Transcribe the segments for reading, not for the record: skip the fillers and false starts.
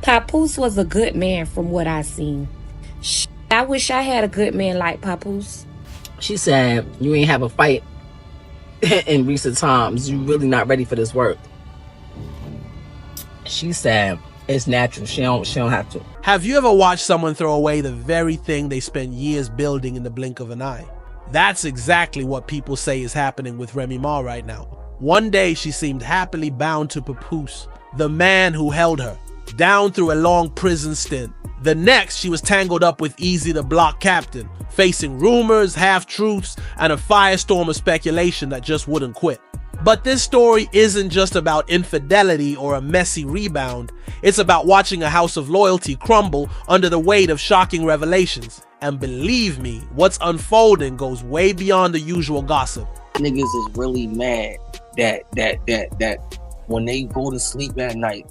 Papoose was a good man from what I seen. I wish I had a good man like Papoose. She said, you ain't have a fight in recent times. You really not ready for this work. She said, it's natural. She don't have to. Have you ever watched someone throw away the very thing they spent years building in the blink of an eye? That's exactly what people say is happening with Remy Ma right now. One day she seemed happily bound to Papoose, the man who held her, down through a long prison stint. The next, she was tangled up with Easy the block captain, facing rumors, half-truths, and a firestorm of speculation that just wouldn't quit. But this story isn't just about infidelity or a messy rebound. It's about watching a house of loyalty crumble under the weight of shocking revelations. And believe me, what's unfolding goes way beyond the usual gossip. Niggas is really mad that when they go to sleep at night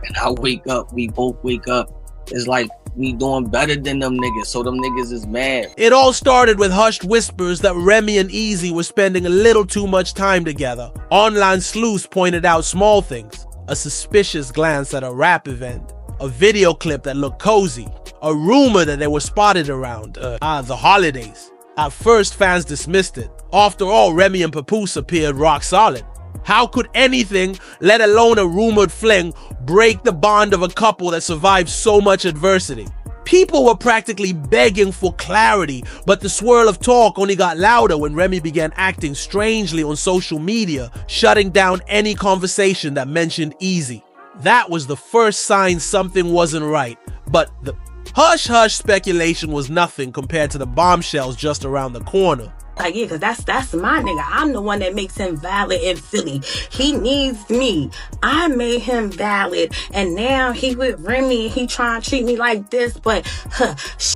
and I wake up, we both wake up, it's like we doing better than them niggas, so them niggas is mad. It all started with hushed whispers that Remy and Easy were spending a little too much time together. Online sleuths pointed out small things: a suspicious glance at a rap event, a video clip that looked cozy, a rumor that they were spotted around the holidays. At first, fans dismissed it. After all, Remy and Papoose appeared rock solid. How could anything, let alone a rumored fling, break the bond of a couple that survived so much adversity? People were practically begging for clarity, but the swirl of talk only got louder when Remy began acting strangely on social media, shutting down any conversation that mentioned Easy. That was the first sign something wasn't right, but the hush-hush speculation was nothing compared to the bombshells just around the corner. Like, yeah, cause that's my nigga. I'm the one that makes him valid in Philly. He needs me. I made him valid, and now he with Remy and he trying to treat me like this, but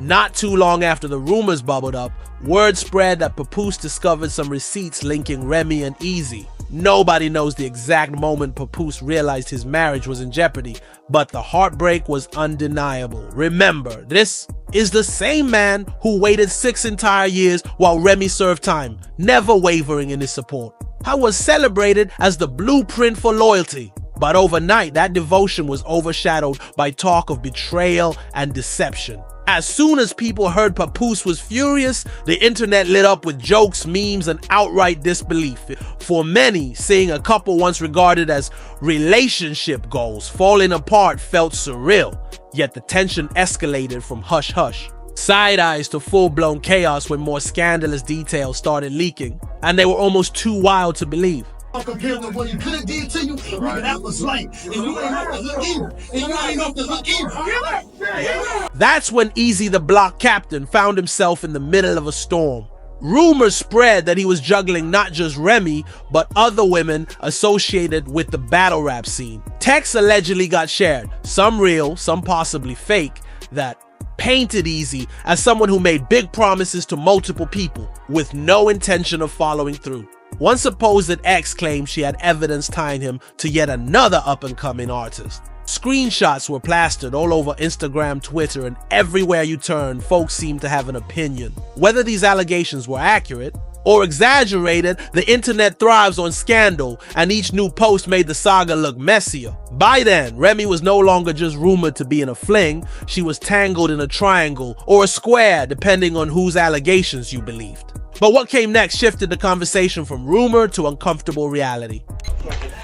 Not too long after the rumors bubbled up, word spread that Papoose discovered some receipts linking Remy and Easy. Nobody knows the exact moment Papoose realized his marriage was in jeopardy, but the heartbreak was undeniable. Remember, this is the same man who waited 6 entire years while Remy served time, never wavering in his support. I was celebrated as the blueprint for loyalty. But overnight, that devotion was overshadowed by talk of betrayal and deception. As soon as people heard Papoose was furious, the internet lit up with jokes, memes, and outright disbelief. For many, seeing a couple once regarded as relationship goals falling apart felt surreal, yet the tension escalated from hush-hush. Side eyes to full-blown chaos when more scandalous details started leaking, and they were almost too wild to believe. Compared to what he could have did to you, nigga, that was light. And you ain't have to look evil. And you ain't have to look evil. That's when Easy the block captain found himself in the middle of a storm. Rumors spread that he was juggling not just Remy, but other women associated with the battle rap scene. Texts allegedly got shared, some real, some possibly fake, that painted Easy as someone who made big promises to multiple people with no intention of following through. One supposed ex claimed she had evidence tying him to yet another up-and-coming artist. Screenshots were plastered all over Instagram, Twitter, and everywhere you turn, folks seemed to have an opinion. Whether these allegations were accurate or exaggerated, the internet thrives on scandal, and each new post made the saga look messier. By then, Remy was no longer just rumored to be in a fling, she was tangled in a triangle or a square, depending on whose allegations you believed. But what came next shifted the conversation from rumor to uncomfortable reality.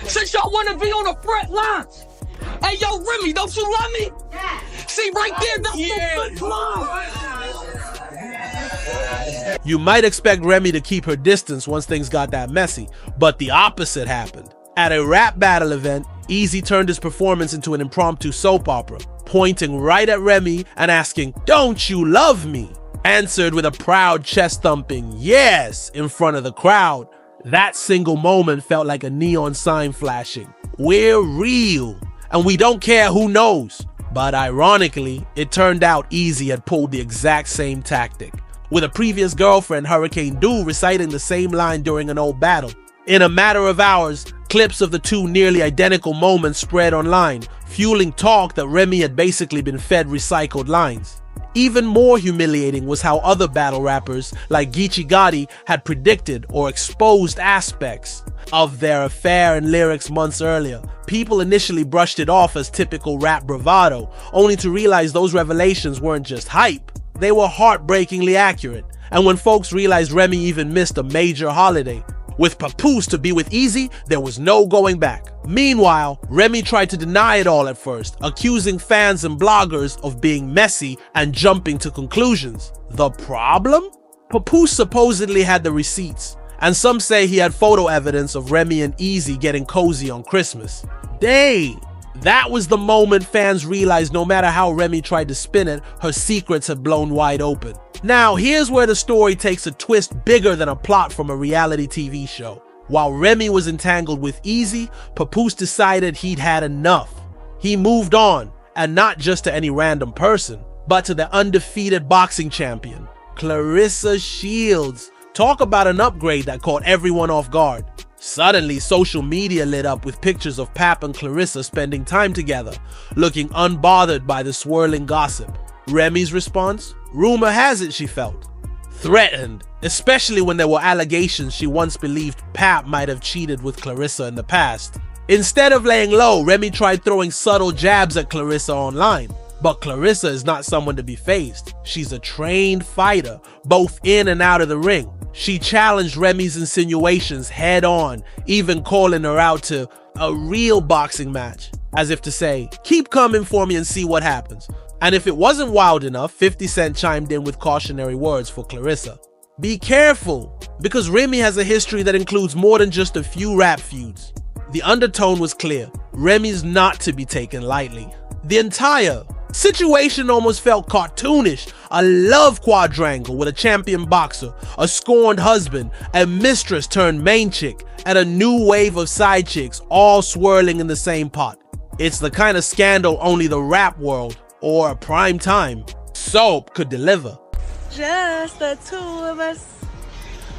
Since y'all wanna be on the front lines, hey yo Remy, don't you love me? Yeah. See right there, that's the front line. You might expect Remy to keep her distance once things got that messy, but the opposite happened. At a rap battle event, Easy turned his performance into an impromptu soap opera, pointing right at Remy and asking, "Don't you love me?" Answered with a proud chest-thumping yes in front of the crowd. That single moment felt like a neon sign flashing. We're real, and we don't care who knows. But ironically, it turned out Easy had pulled the exact same tactic, with a previous girlfriend, Hurricane Du, reciting the same line during an old battle. In a matter of hours, clips of the two nearly identical moments spread online, fueling talk that Remy had basically been fed recycled lines. Even more humiliating was how other battle rappers like Geechee Gotti had predicted or exposed aspects. of their affair and lyrics months earlier. People initially brushed it off as typical rap bravado, only to realize those revelations weren't just hype, they were heartbreakingly accurate. And when folks realized Remy even missed a major holiday, with Papoose to be with Easy, there was no going back. Meanwhile, Remy tried to deny it all at first, accusing fans and bloggers of being messy and jumping to conclusions. The problem? Papoose supposedly had the receipts, and some say he had photo evidence of Remy and Easy getting cozy on Christmas. Dang! That was the moment fans realized no matter how Remy tried to spin it, her secrets had blown wide open. Now, here's where the story takes a twist bigger than a plot from a reality TV show. While Remy was entangled with Easy, Papoose decided he'd had enough. He moved on, and not just to any random person, but to the undefeated boxing champion, Claressa Shields. Talk about an upgrade that caught everyone off guard. Suddenly, social media lit up with pictures of Pap and Claressa spending time together, looking unbothered by the swirling gossip. Remy's response? Rumor has it she felt threatened, especially when there were allegations she once believed Pap might have cheated with Claressa in the past. Instead of laying low, Remy tried throwing subtle jabs at Claressa online. But Claressa is not someone to be fazed. She's a trained fighter, both in and out of the ring. She challenged Remy's insinuations head on, even calling her out to a real boxing match, as if to say, keep coming for me and see what happens. And if it wasn't wild enough, 50 Cent chimed in with cautionary words for Claressa. Be careful, because Remy has a history that includes more than just a few rap feuds. The undertone was clear. Remy's not to be taken lightly. The entire situation almost felt cartoonish. A love quadrangle with a champion boxer, a scorned husband, a mistress turned main chick, and a new wave of side chicks all swirling in the same pot. It's the kind of scandal only the rap world, or a primetime soap, could deliver. Just the two of us.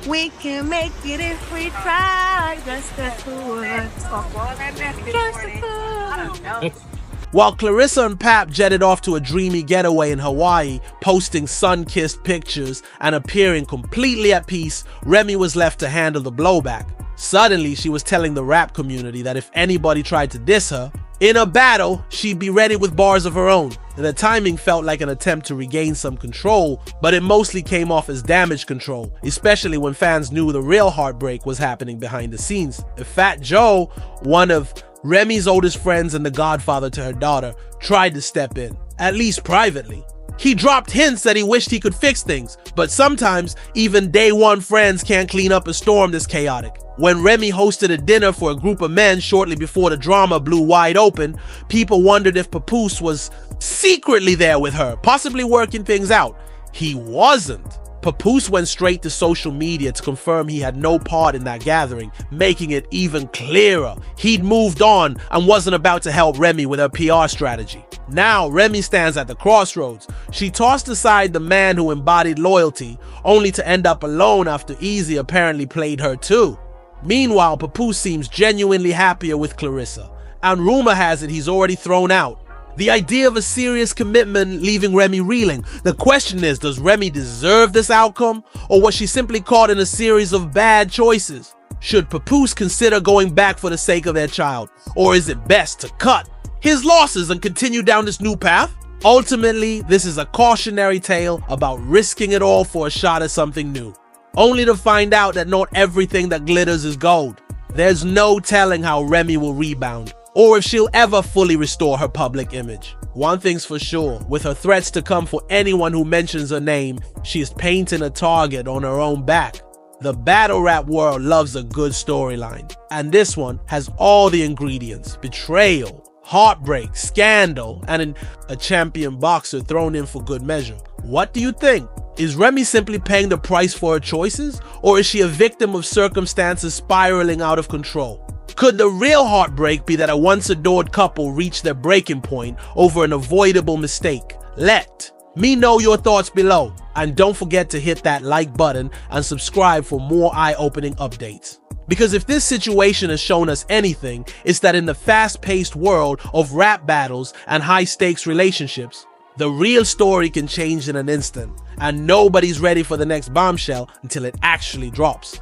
We can make it if we try. Just the two of us. Just the two of us. While Claressa and Pap jetted off to a dreamy getaway in Hawaii, posting sun-kissed pictures and appearing completely at peace, Remy was left to handle the blowback. Suddenly, she was telling the rap community that if anybody tried to diss her, in a battle, she'd be ready with bars of her own. And the timing felt like an attempt to regain some control, but it mostly came off as damage control, especially when fans knew the real heartbreak was happening behind the scenes. Fat Joe, one of Remy's oldest friends and the godfather to her daughter, tried to step in, at least privately. He dropped hints that he wished he could fix things, but sometimes even day one friends can't clean up a storm this chaotic. When Remy hosted a dinner for a group of men shortly before the drama blew wide open, people wondered if Papoose was secretly there with her, possibly working things out. He wasn't. Papoose went straight to social media to confirm he had no part in that gathering, making it even clearer. He'd moved on and wasn't about to help Remy with her PR strategy. Now, Remy stands at the crossroads. She tossed aside the man who embodied loyalty, only to end up alone after Easy apparently played her too. Meanwhile, Papoose seems genuinely happier with Claressa, and rumor has it he's already thrown out. The idea of a serious commitment leaving Remy reeling. The question is, does Remy deserve this outcome, or was she simply caught in a series of bad choices? Should Papoose consider going back for the sake of their child, or is it best to cut his losses and continue down this new path? Ultimately, this is a cautionary tale about risking it all for a shot at something new, only to find out that not everything that glitters is gold. There's no telling how Remy will rebound, or if she'll ever fully restore her public image. One thing's for sure, with her threats to come for anyone who mentions her name, she is painting a target on her own back. The battle rap world loves a good storyline, and this one has all the ingredients: betrayal, heartbreak, scandal, and a champion boxer thrown in for good measure. What do you think? Is Remy simply paying the price for her choices, or is she a victim of circumstances spiraling out of control? Could the real heartbreak be that a once adored couple reached their breaking point over an avoidable mistake? Let me know your thoughts below, and don't forget to hit that like button and subscribe for more eye-opening updates. Because if this situation has shown us anything, it's that in the fast-paced world of rap battles and high-stakes relationships, the real story can change in an instant, and nobody's ready for the next bombshell until it actually drops.